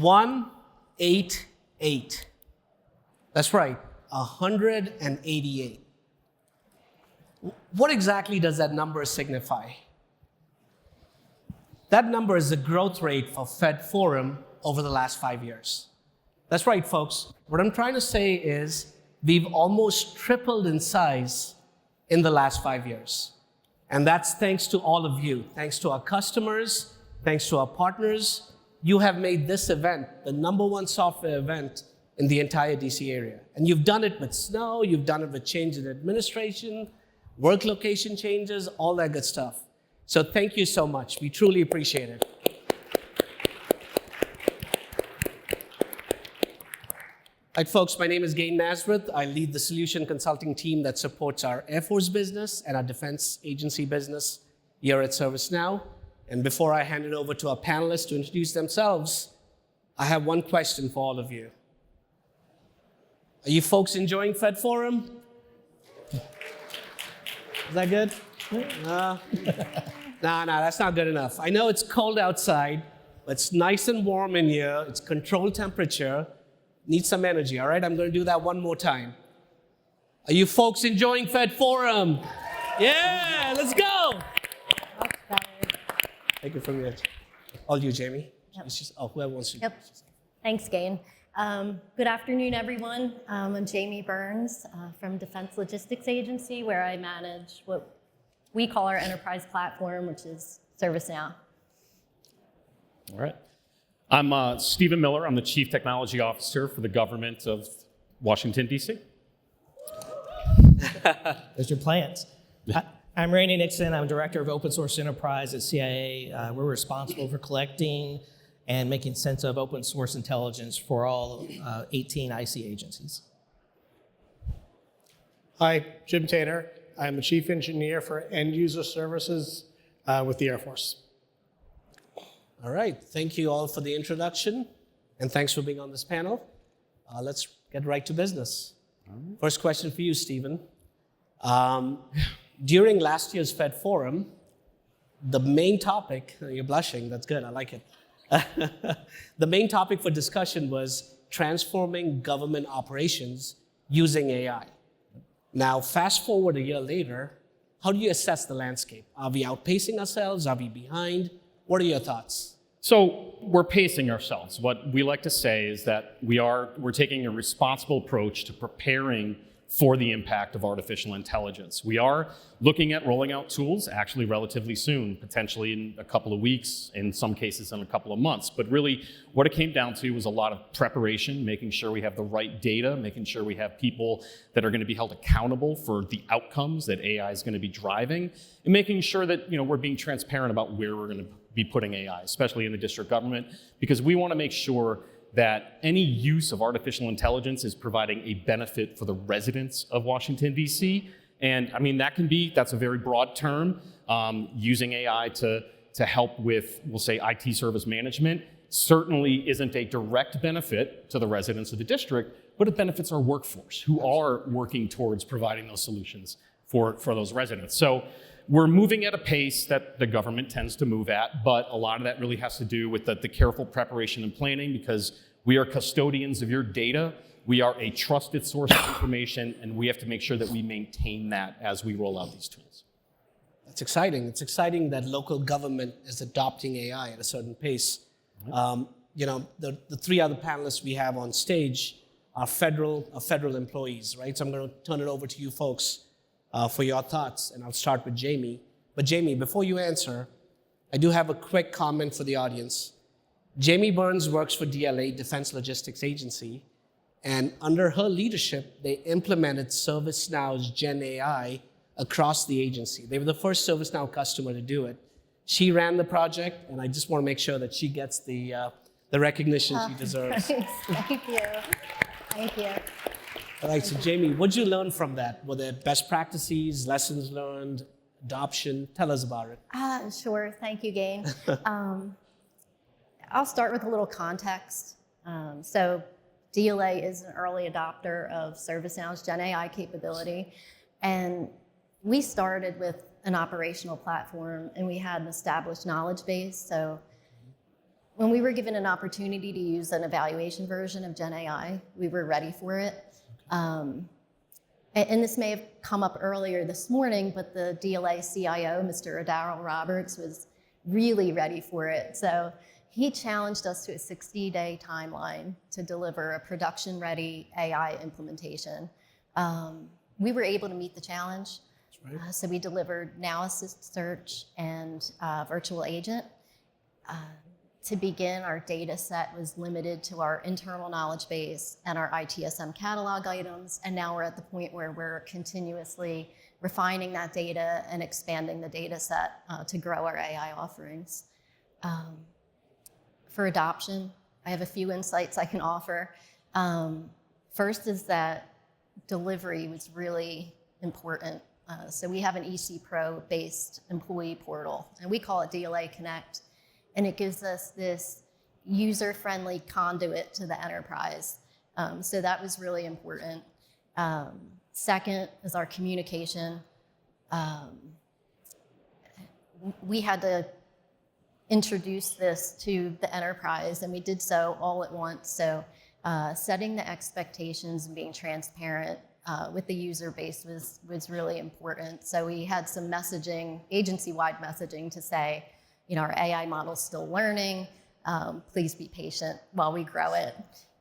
188. That's right, 188. What exactly does that number signify? That number is the growth rate for Fed Forum over the last 5 years. That's right, folks. What I'm trying to say is we've almost tripled in size in the last 5 years. And that's thanks to all of you, thanks to our customers, thanks to our partners. You have made this event the #1 software event in the entire DC area. And you've done it with snow, you've done it with change in administration, work location changes, all that good stuff. So thank you so much. We truly appreciate it. All right, folks, my name is Gaine Nazareth. I lead the solution consulting team that supports our Air Force business and our defense agency business here at ServiceNow. And before I hand it over to our panelists to introduce themselves, I have one question for all of you. Are you folks enjoying Fed Forum? Is that good? No, that's not good enough. I know it's cold outside, but it's nice and warm in here. It's controlled temperature. Need some energy, all right? I'm going to do that one more time. Are you folks enjoying Fed Forum? Yeah, let's go. Take it from here. All you, Jamie. Yep. Whoever wants to. Yep. Thanks, Gaine. Good afternoon, everyone. I'm Jamie Burns from Defense Logistics Agency, where I manage what we call our enterprise platform, which is ServiceNow. All right. I'm Stephen Miller. I'm the Chief Technology Officer for the government of Washington, D.C. There's your plans. I'm Randall Nixon. I'm Director of Open Source Enterprise at CIA. We're responsible for collecting and making sense of open source intelligence for all 18 IC agencies. Hi, Jim Taynor. I'm the Chief Engineer for End User Services with the Air Force. All right, thank you all for the introduction, and thanks for being on this panel. Let's get right to business. First question for you, Stephen. During last year's Fed Forum, the main topic, you're blushing, that's good, I like it. The main topic for discussion was transforming government operations using AI. Now, fast forward a year later, how do you assess the landscape? Are we outpacing ourselves? Are we behind? What are your thoughts? So we're pacing ourselves. What we like to say is that we're taking a responsible approach to preparing for the impact of artificial intelligence. We are looking at rolling out tools actually relatively soon, potentially in a couple of weeks, in some cases in a couple of months. But really, what it came down to was a lot of preparation, making sure we have the right data, making sure we have people that are going to be held accountable for the outcomes that AI is going to be driving, and making sure that we're being transparent about where we're going to be putting AI, especially in the district government, because we want to make sure that any use of artificial intelligence is providing a benefit for the residents of Washington, D.C. And I mean, that's a very broad term. Using AI to help with, we'll say, IT service management certainly isn't a direct benefit to the residents of the district, but it benefits our workforce who are working towards providing those solutions for those residents. So we're moving at a pace that the government tends to move at, but a lot of that really has to do with the careful preparation and planning, because we are custodians of your data. We are a trusted source of information, and we have to make sure that we maintain that as we roll out these tools. That's exciting. It's exciting that local government is adopting AI at a certain pace. The three other panelists we have on stage are federal employees, right? So I'm going to turn it over to you folks for your thoughts, and I'll start with Jamie. But Jamie, before you answer, I do have a quick comment for the audience. Jamie Burns works for DLA, Defense Logistics Agency, and under her leadership, they implemented ServiceNow's GenAI across the agency. They were the first ServiceNow customer to do it. She ran the project, and I just want to make sure that she gets the recognition she deserves. Thank you. Thank you. All right, so Jamie, what did you learn from that? Were there best practices, lessons learned, adoption? Tell us about it. Sure, thank you, Gaine. I'll start with a little context. So DLA is an early adopter of ServiceNow's GenAI capability, and we started with an operational platform, and we had an established knowledge base. So when we were given an opportunity to use an evaluation version of GenAI, we were ready for it. And this may have come up earlier this morning, but the DLA CIO, Mr. Darryl Roberts, was really ready for it. So he challenged us to a 60-day timeline to deliver a production-ready AI implementation. We were able to meet the challenge. Right. So we delivered Now Assist Search and Virtual Agent. To begin, our data set was limited to our internal knowledge base and our ITSM catalog items, and now we're at the point where we're continuously refining that data and expanding the data set to grow our AI offerings. For adoption, I have a few insights I can offer. First is that delivery was really important. So we have an EC Pro-based employee portal, and we call it DLA Connect. And it gives us this user-friendly conduit to the enterprise. So that was really important. Second is our communication. We had to introduce this to the enterprise, and we did so all at once. So setting the expectations and being transparent with the user base was really important. So we had some messaging, agency-wide messaging to say, our AI model's still learning. Please be patient while we grow it.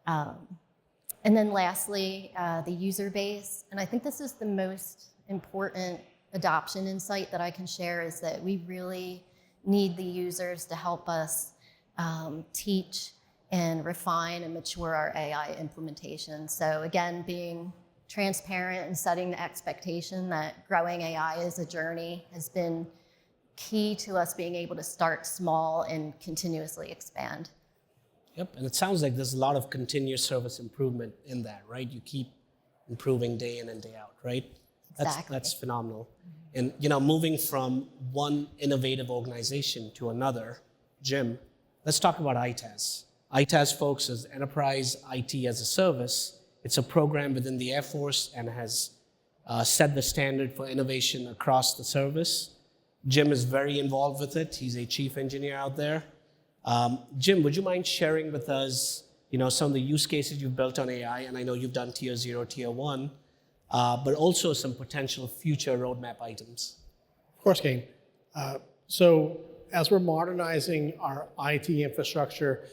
And then lastly, the user base. And I think this is the most important adoption insight that I can share, is that we really need the users to help us teach and refine and mature our AI implementation. So again, being transparent and setting the expectation that growing AI is a journey has been key to us being able to start small and continuously expand. Yep, and it sounds like there's a lot of continuous service improvement in that, right? You keep improving day in and day out, right? Exactly. That's phenomenal. And moving from one innovative organization to another, Jim, let's talk about ITAS. ITAS, folks, is Enterprise IT as a Service. It's a program within the Air Force and has set the standard for innovation across the service. Jim is very involved with it. He's a chief engineer out there. Jim, would you mind sharing with us, some of the use cases you've built on AI? And I know you've done tier 0, tier 1, but also some potential future roadmap items. Of course, Gaine. So as we're modernizing our IT infrastructure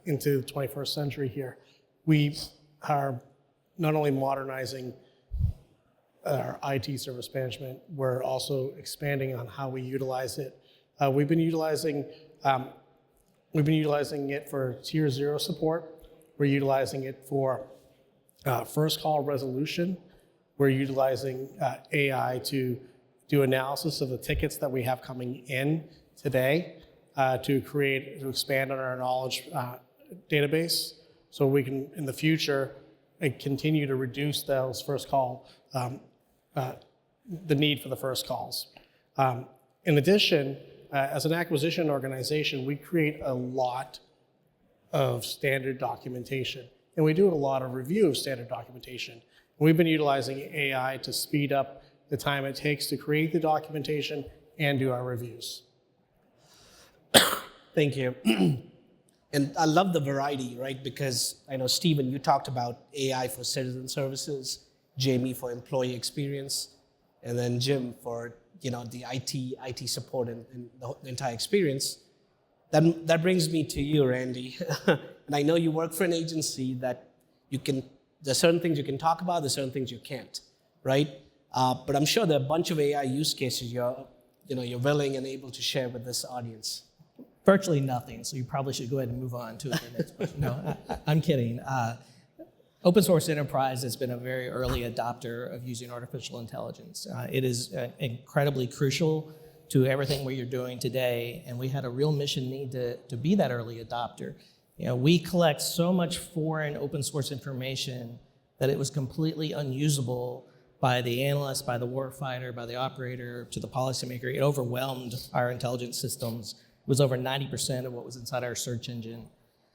into the 21st century here, we are not only modernizing our IT service management, we're also expanding on how we utilize it. We've been utilizing it for tier 0 support. We're utilizing it for first call resolution. We're utilizing AI to do analysis of the tickets that we have coming in today to expand on our knowledge database, so we can in the future continue to reduce those first call, the need for the first calls. In addition, as an acquisition organization, we create a lot of standard documentation, and we do a lot of review of standard documentation. We've been utilizing AI to speed up the time it takes to create the documentation and do our reviews. Thank you. And I love the variety, right? Because I know, Stephen, you talked about AI for citizen services, Jamie for employee experience, and then Jim for the IT support and the entire experience. That brings me to you, Randy. And I know you work for an agency that there's certain things you can talk about, there's certain things you can't, right? But I'm sure there are a bunch of AI use cases you're willing and able to share with this audience. Virtually nothing, so you probably should go ahead and move on to the next question. No, I'm kidding. Open source enterprise has been a very early adopter of using artificial intelligence. It is incredibly crucial to everything we are doing today, and we had a real mission need to be that early adopter. We collect so much foreign open source information that it was completely unusable by the analyst, by the warfighter, by the operator, to the policymaker. It overwhelmed our intelligence systems. It was over 90% of what was inside our search engine.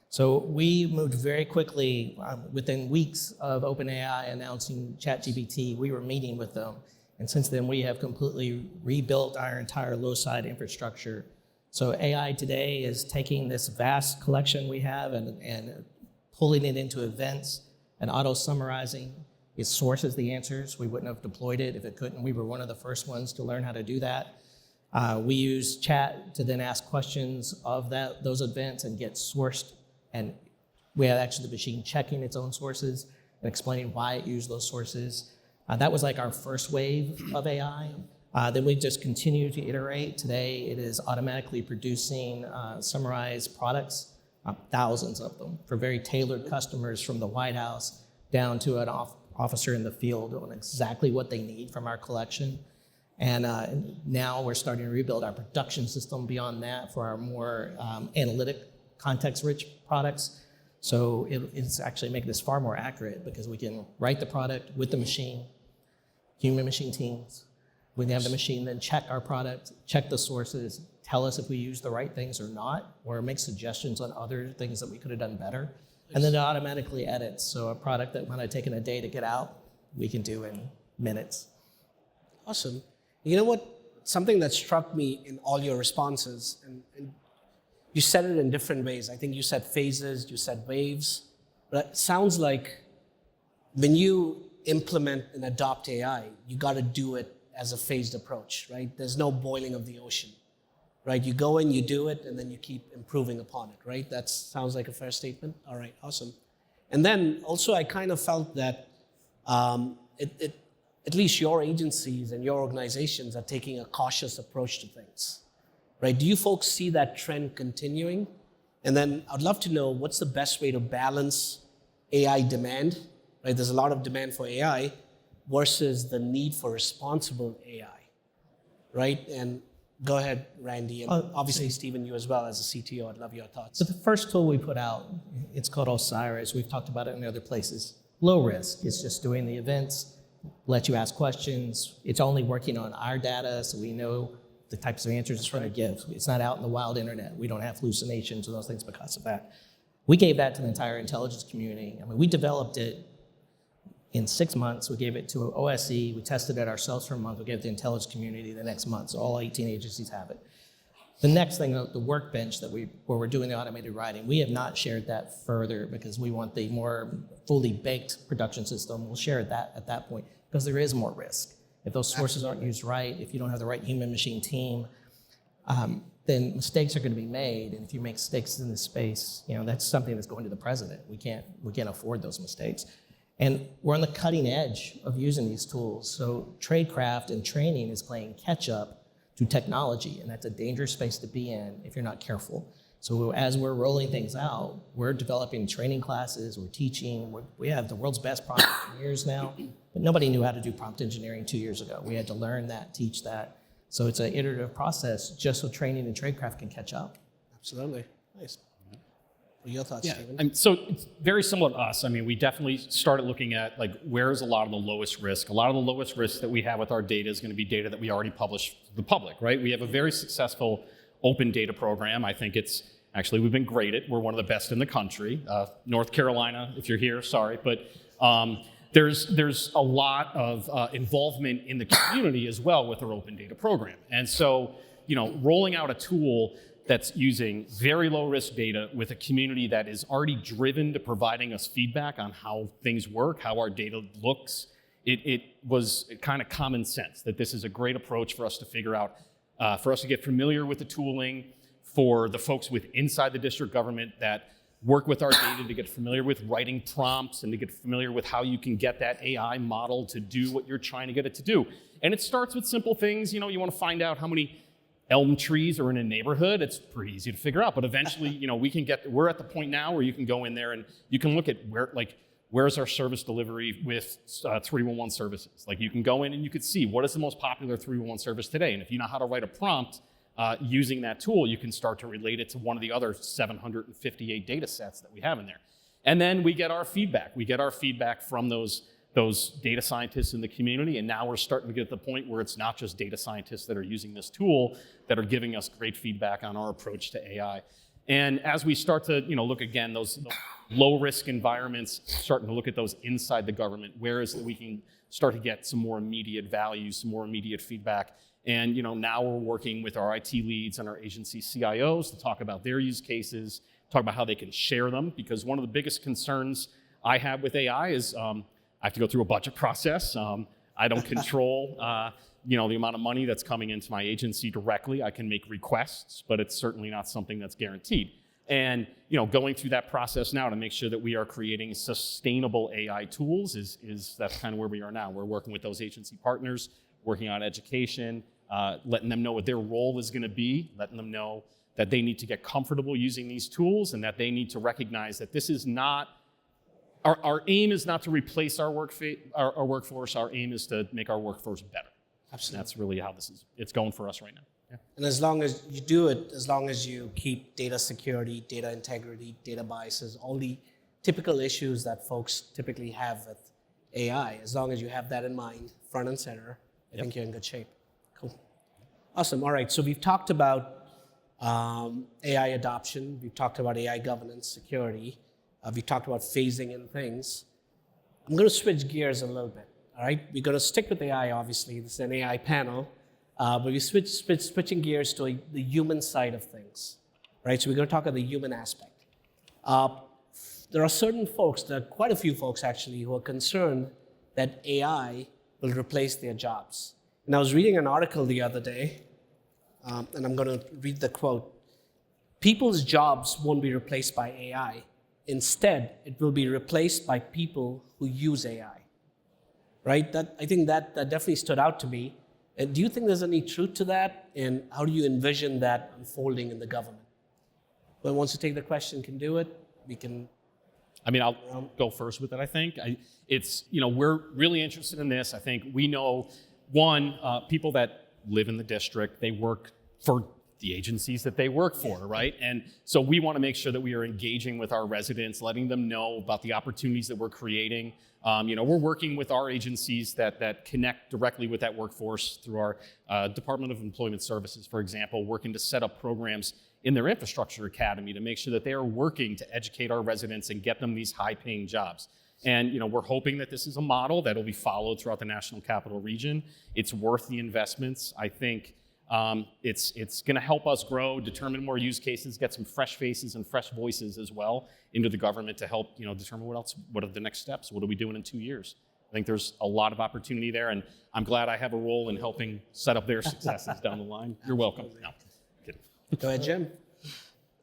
So we moved very quickly. Within weeks of OpenAI announcing ChatGPT, we were meeting with them. And since then, we have completely rebuilt our entire low-side infrastructure So AI today is taking this vast collection we have and pulling it into events and auto-summarizing. It sources the answers. We wouldn't have deployed it if it couldn't. We were one of the first ones to learn how to do that. We use chat to then ask questions of those events and get sourced. And we have actually the machine checking its own sources and explaining why it used those sources. That was like our first wave of AI. Then we just continue to iterate. Today, it is automatically producing summarized products, thousands of them, for very tailored customers from the White House down to an officer in the field on exactly what they need from our collection. And now we're starting to rebuild our production system beyond that for our more analytic, context-rich products. So it's actually making this far more accurate because we can write the product with the machine, human-machine teams. We can have the machine then check our product, check the sources, tell us if we use the right things or not, or make suggestions on other things that we could have done better. And then it automatically edits. So a product that might have taken a day to get out, we can do in minutes. Awesome. You know what? Something that struck me in all your responses, and you said it in different ways. I think you said phases, you said waves, but it sounds like when you implement and adopt AI, you got to do it as a phased approach, right? There's no boiling of the ocean, right? You go in, you do it, and then you keep improving upon it, right? That sounds like a fair statement. All right, awesome. And then also I kind of felt that at least your agencies and your organizations are taking a cautious approach to things, right? Do you folks see that trend continuing? And then I'd love to know what's the best way to balance AI demand, right? There's a lot of demand for AI versus the need for responsible AI, right? And go ahead, Randy, and obviously Stephen, you as well as a CTO, I'd love your thoughts. So the first tool we put out, it's called Osiris. We've talked about it in other places. Low risk. It's just doing the events, let you ask questions. It's only working on our data, so we know the types of answers it's going to give. It's not out in the wild internet. We don't have hallucinations or those things because of that. We gave that to the entire intelligence community. I mean, we developed it in 6 months. We gave it to OSE. We tested it ourselves for a month. We gave it to the intelligence community the next month. So all 18 agencies have it. The next thing, the workbench where we're doing the automated writing, we have not shared that further because we want the more fully baked production system. We'll share that at that point because there is more risk. If those sources aren't used right, if you don't have the right human-machine team, then mistakes are going to be made. And if you make mistakes in this space, that's something that's going to the president. We can't afford those mistakes. And we're on the cutting edge of using these tools. So tradecraft and training is playing catch up to technology, and that's a dangerous space to be in if you're not careful. So as we're rolling things out, we're developing training classes, we're teaching, we have the world's best prompt engineers now, but nobody knew how to do prompt engineering 2 years ago. We had to learn that, teach that. So it's an iterative process just so training and tradecraft can catch up. Absolutely. Nice. What are your thoughts, Stephen? And so it's very similar to us. I mean, we definitely started looking at where's a lot of the lowest risk. A lot of the lowest risk that we have with our data is going to be data that we already publish to the public, right? We have a very successful open data program. I think we've been graded. We're one of the best in the country. North Carolina, if you're here, sorry, but there's a lot of involvement in the community as well with our open data program. And so, rolling out a tool that's using very low risk data with a community that is already driven to providing us feedback on how things work, how our data looks, it was kind of common sense that this is a great approach for us to figure out, for us to get familiar with the tooling, for the folks inside the district government that work with our data to get familiar with writing prompts and to get familiar with how you can get that AI model to do what you're trying to get it to do. And it starts with simple things. You want to find out how many elm trees are in a neighborhood. It's pretty easy to figure out, but eventually, we're at the point now where you can go in there and you can look at where's our service delivery with 311 services. You can go in and you could see what is the most popular 311 service today. And if you know how to write a prompt using that tool, you can start to relate it to one of the other 758 data sets that we have in there. And then we get our feedback. We get our feedback from those data scientists in the community, and now we're starting to get to the point where it's not just data scientists that are using this tool that are giving us great feedback on our approach to AI. And as we start to look again, those low-risk environments, starting to look at those inside the government, where is it we can start to get some more immediate value, some more immediate feedback. And now we're working with our IT leads and our agency CIOs to talk about their use cases, talk about how they can share them, because one of the biggest concerns I have with AI is I have to go through a budget process. I don't control the amount of money that's coming into my agency directly. I can make requests, but it's certainly not something that's guaranteed. And going through that process now to make sure that we are creating sustainable AI tools is that's kind of where we are now. We're working with those agency partners, working on education, letting them know what their role is going to be, letting them know that they need to get comfortable using these tools and that they need to recognize that this is not, our aim is not to replace our workforce, our aim is to make our workforce better. Absolutely. And that's really how it's going for us right now. Yeah. And as long as you do it, as long as you keep data security, data integrity, data biases, all the typical issues that folks typically have with AI, as long as you have that in mind, front and center, I think you're in good shape. Cool. Awesome. All right. So we've talked about AI adoption. We've talked about AI governance, security. We've talked about phasing in things. I'm going to switch gears a little bit. All right. We're going to stick with AI, obviously. This is an AI panel. But we're switching gears to the human side of things. Right. So we're going to talk about the human aspect. There are certain folks, there are quite a few folks actually, who are concerned that AI will replace their jobs. And I was reading an article the other day, and I'm going to read the quote. People's jobs won't be replaced by AI. Instead, it will be replaced by people who use AI. Right? I think that definitely stood out to me. And do you think there's any truth to that? And how do you envision that unfolding in the government? Whoever wants to take the question can do it. We can. I'll go first with it, I think. We're really interested in this. I think we know, people that live in the district, they work for the agencies that they work for, right? And so we want to make sure that we are engaging with our residents, letting them know about the opportunities that we're creating. We're working with our agencies that connect directly with that workforce through our Department of Employment Services, for example, working to set up programs in their infrastructure academy to make sure that they are working to educate our residents and get them these high-paying jobs. And we're hoping that this is a model that will be followed throughout the National Capital Region. It's worth the investments. I think it's going to help us grow, determine more use cases, get some fresh faces and fresh voices as well into the government to help determine what are the next steps, what are we doing in 2 years. I think there's a lot of opportunity there, and I'm glad I have a role in helping set up their successes down the line. You're welcome. No, kidding. Go ahead, Jim.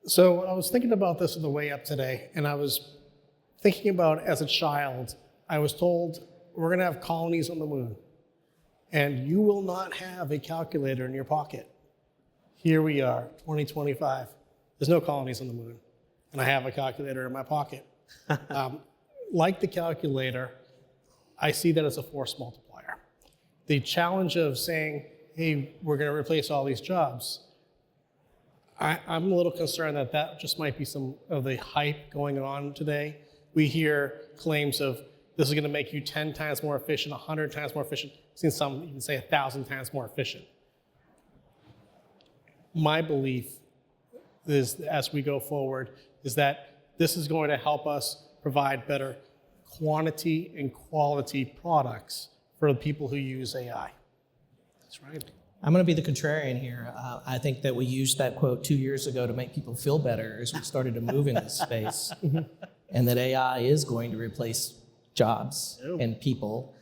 So I was thinking about this on the way up today, and I was thinking about, as a child, I was told we're going to have colonies on the moon, and you will not have a calculator in your pocket. Here we are, 2025. There's no colonies on the moon, and I have a calculator in my pocket. Like the calculator, I see that as a force multiplier. The challenge of saying, hey, we're going to replace all these jobs, I'm a little concerned that just might be some of the hype going on today. We hear claims of this is going to make you 10 times more efficient, 100 times more efficient. I've seen some even say 1,000 times more efficient. My belief is, as we go forward, is that this is going to help us provide better quantity and quality products for the people who use AI. That's right. I'm going to be the contrarian here. I think that we used that quote 2 years ago to make people feel better as we started to move in this space, and that AI is going to replace jobs and people.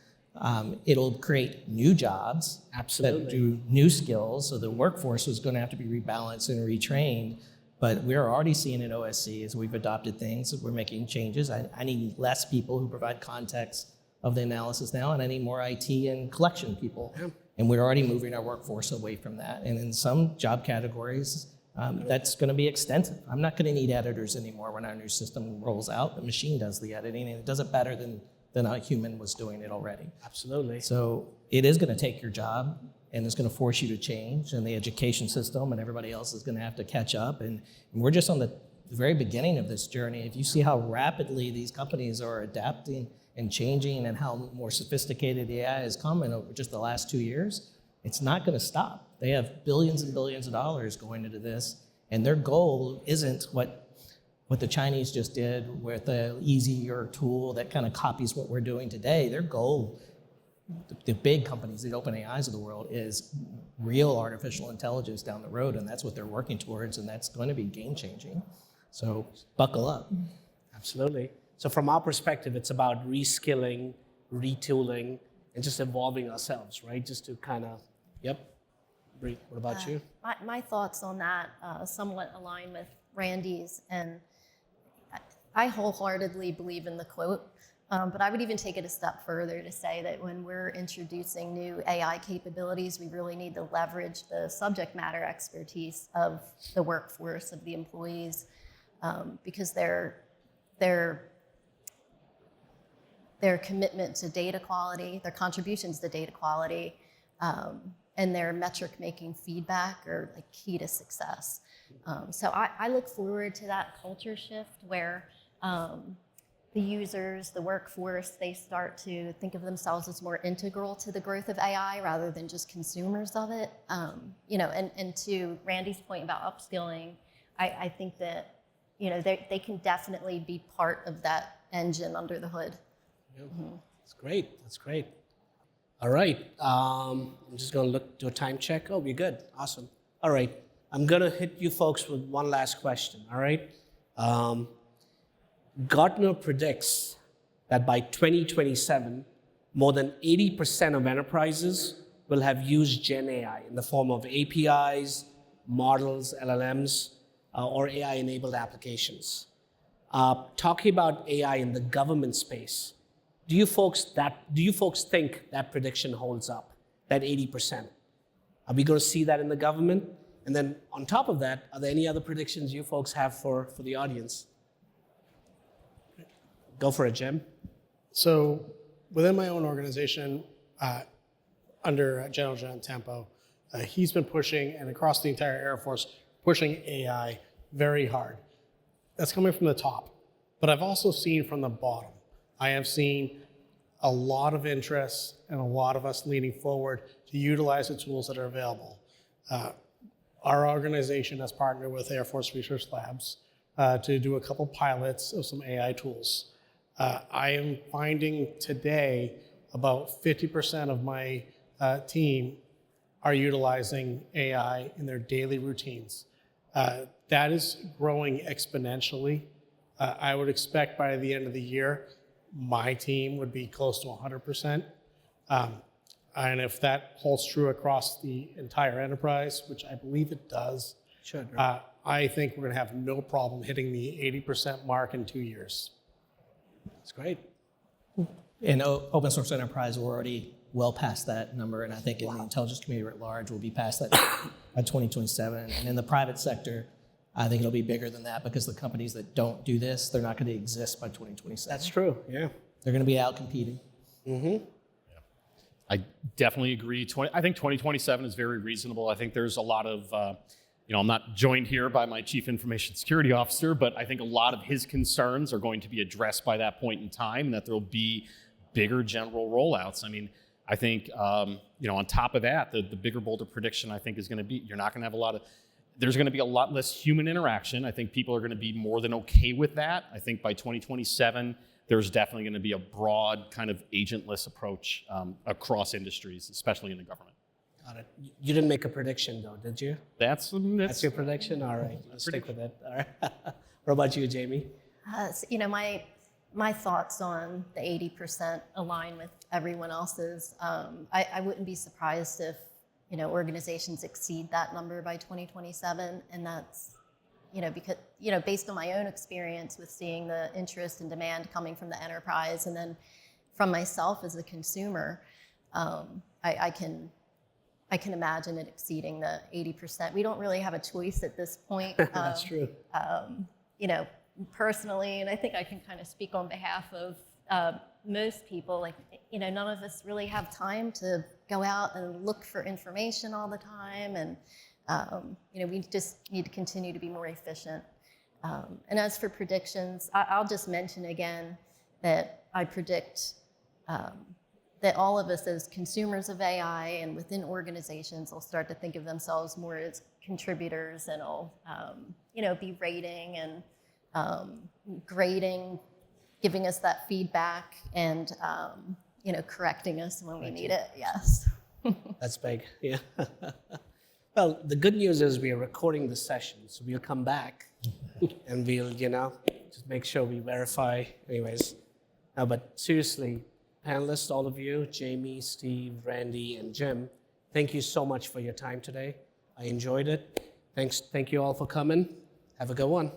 It'll create new jobs that do new skills, so the workforce is going to have to be rebalanced and retrained. But we're already seeing at OSC, as we've adopted things, we're making changes. I need less people who provide context of the analysis now, and I need more IT and collection people. Yeah. And we're already moving our workforce away from that. And in some job categories, that's going to be extensive. I'm not going to need editors anymore when our new system rolls out. The machine does the editing, and it does it better than a human was doing it already. Absolutely. So it is going to take your job, and it's going to force you to change, and the education system and everybody else is going to have to catch up. And we're just on the very beginning of this journey. If you see how rapidly these companies are adapting and changing and how more sophisticated the AI has come in over just the last 2 years, it's not going to stop. They have billions and billions of dollars going into this, and their goal isn't what the Chinese just did with an easier tool that kind of copies what we're doing today. Their goal the big companies, the OpenAIs of the world, is real artificial intelligence down the road, and that's what they're working towards, and that's going to be game-changing. So buckle up. Absolutely. So from our perspective, it's about reskilling, retooling, and just evolving ourselves, right? Just to kind of, yep. Bree, what about you? My thoughts on that somewhat align with Randy's, and I wholeheartedly believe in the quote, but I would even take it a step further to say that when we're introducing new AI capabilities, we really need to leverage the subject matter expertise of the workforce, of the employees, because their commitment to data quality, their contributions to data quality, and their metric-making feedback are like key to success. So I look forward to that culture shift where the users, the workforce, they start to think of themselves as more integral to the growth of AI rather than just consumers of it. And to Randy's point about upskilling, I think that they can definitely be part of that engine under the hood. Yeah. That's great. That's great. All right. I'm just going to do a time check. Oh, we're good. Awesome. All right. I'm going to hit you folks with one last question. All right. Gartner predicts that by 2027, more than 80% of enterprises will have used GenAI in the form of APIs, models, LLMs, or AI-enabled applications. Talking about AI in the government space, do you folks think that prediction holds up, that 80%? Are we going to see that in the government? And then on top of that, are there any other predictions you folks have for the audience? Go for it, Jim. So within my own organization, under General John Tempo, he's been pushing, and across the entire Air Force, pushing AI very hard. That's coming from the top. But I've also seen from the bottom. I have seen a lot of interest and a lot of us leaning forward to utilize the tools that are available. Our organization has partnered with Air Force Research Labs to do a couple pilots of some AI tools. I am finding today about 50% of my team are utilizing AI in their daily routines. That is growing exponentially. I would expect by the end of the year, my team would be close to 100%. And if that holds true across the entire enterprise, which I believe it does, Sure. I think we're going to have no problem hitting the 80% mark in 2 years. That's great. In open source enterprise, we're already well past that number, and I think in the intelligence community at large, we'll be past that by 2027. And in the private sector, I think it'll be bigger than that because the companies that don't do this, they're not going to exist by 2027. That's true. Yeah. They're going to be out competing. Mm-hmm. I definitely agree. I think 2027 is very reasonable. I think there's a lot of, I'm not joined here by my Chief Information Security Officer, but I think a lot of his concerns are going to be addressed by that point in time, and that there'll be bigger general rollouts. I mean, I think, on top of that, the bigger, bolder prediction, I think, is going to be you're not going to have there's going to be a lot less human interaction. I think people are going to be more than okay with that. I think by 2027, there's definitely going to be a broad kind of agentless approach across industries, especially in the government. Got it. You didn't make a prediction, though, did you? That's That's your prediction? All right. Let's stick with it. All right. What about you, Jamie? My thoughts on the 80% align with everyone else's. I wouldn't be surprised if organizations exceed that number by 2027, and that's because based on my own experience with seeing the interest and demand coming from the enterprise, and then from myself as a consumer, I can imagine it exceeding the 80%. We don't really have a choice at this point. That's true. Personally, and I think I can kind of speak on behalf of most people, none of us really have time to go out and look for information all the time, and we just need to continue to be more efficient. And as for predictions, I'll just mention again that I predict that all of us as consumers of AI and within organizations will start to think of themselves more as contributors, and will be rating and grading, giving us that feedback, and correcting us when we need it. Yes. That's big, yeah. Well, the good news is we are recording the session, so we'll come back and we'll, just make sure we verify. Anyways, but seriously, panelists, all of you, Jamie, Steve, Randy, and Jim, thank you so much for your time today. I enjoyed it. Thank you all for coming. Have a good one.